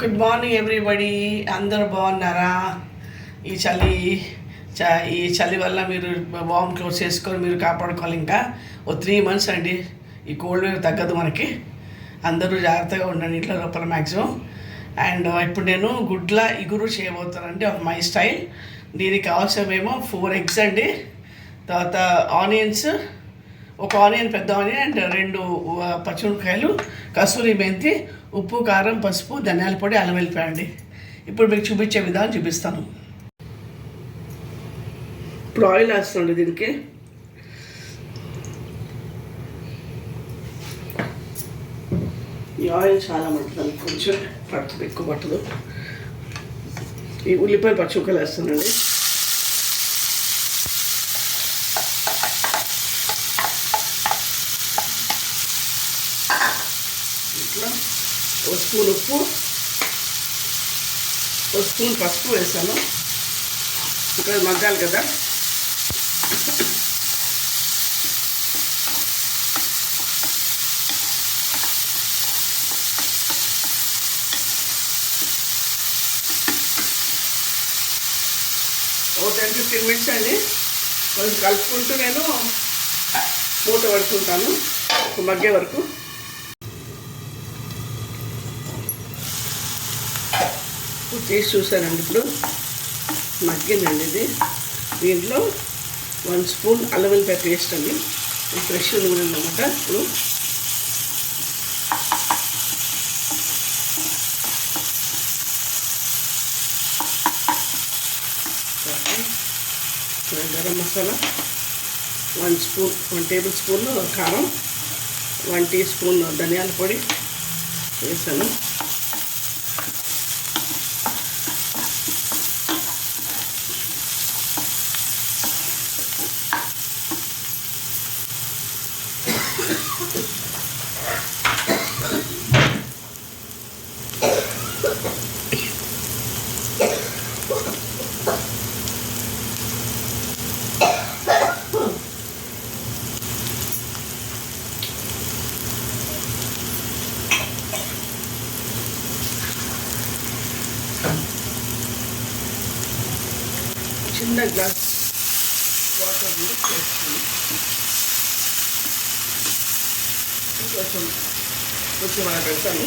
Good morning everybody. అందరూ బాగున్నారా? ఈ చలి ఈ చలి వల్ల మీరు వామ్ క్లోత్స్ వేసుకొని మీరు కాపాడుకోవాలి. ఇంకా 3 months అండి. ఈ కోల్డ్ వేవ్ తగ్గదు మనకి. అందరూ జాగ్రత్తగా ఉండండి ఇంట్లో లోపల మ్యాక్సిమం. అండ్ ఇప్పుడు నేను గుడ్ల ఇగురు చేయబోతానండి ఆఫ్ మై స్టైల్. దీనికి అవసరమేమో 4 eggs అండి, తర్వాత ఆనియన్స్, ఒక ఆనియన్, పెద్ద ఆనియన్ అండ్ 2 పచ్చిమిరపకాయలు, కసూరి మెంతి, ఉప్పు, కారం, పసుపు, ధనియాల పొడి, అల్లం వెల్లిపాయ అండి. ఇప్పుడు మీకు చూపించే విధానం చూపిస్తాను. ఇప్పుడు ఆయిల్ వేస్తాండి దీనికి. ఈ ఆయిల్ చాలా పడుతుంది, కొంచెం పడుతుంది, ఎక్కువ పట్టదు. ఈ ఉల్లిపాయలు, పచ్చిమిరపకాయలు వేస్తానండి. ఇట్లా 1 స్పూన్ ఉప్పు, 1 స్పూన్ పసుపు వేసాను. ఇక్కడ మగ్గాలి కదా. ఓ 10-15 minutes అండి. కొంచెం కలుపుకుంటూ నేను మూత పడుతుంటాను మగ్గే వరకు. తీసి చూసానండి, ఇప్పుడు మగ్గిందండి ఇది. దీంట్లో 1 స్పూన్ అల్లం వెల్లిపాయ పేస్ట్ అండి, ఫ్రెష్ నూనె అన్నమాట. ఇప్పుడు గరం మసాలా 1 టేబుల్ స్పూన్ కారం, 1 టీ స్పూన్ ధనియాల పొడి వేసాను. చిన్న గ్లాస్ వాటర్ వేసుకుని కొంచెం అలా పెడతాను.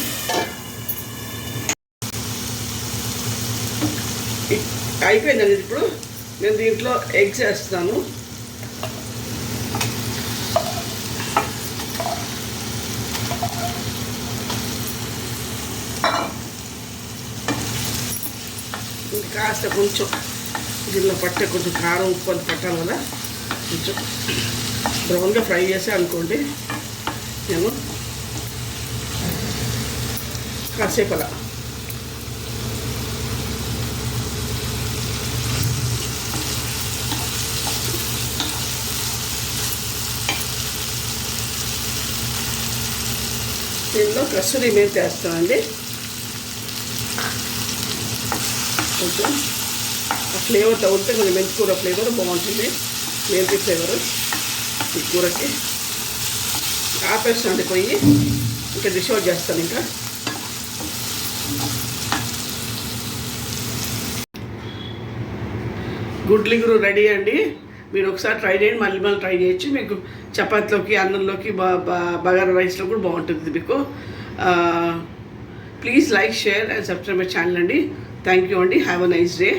అయిపోయిందండి. ఇప్పుడు నేను దీంట్లో ఎగ్స్ వేస్తాను. కాస్త కొంచెం దీనిలో పట్టే కొంచెం కారం, ఉప్పు అంత పట్టాలి కదా. కొంచెం బ్రౌన్గా ఫ్రై చేసా అనుకోండి. నేను కాసేపు అలా దీనిలో కసూరి మెంతి వేస్తానండి. కొంచెం ఆ ఫ్లేవర్ తగిలితే కొంచెం మెంతి కూర ఫ్లేవర్ బాగుంటుంది, మెంతి ఫ్లేవర్ ఈ కూరకి. ఆపేస్తానండి పొయ్యి, ఇంకా డిష్ అవుట్ చేస్తాను. ఇంకా గుడ్లిగురు రెడీ అండి. మీరు ఒకసారి ట్రై చేయండి, మళ్ళీ ట్రై చేయొచ్చు. మీకు చపాతీలోకి, అన్నంలోకి, బగారా రైస్లో కూడా బాగుంటుంది మీకు. Please like, share and subscribe my channel అండి. థ్యాంక్ యూ అండి. Have a nice day.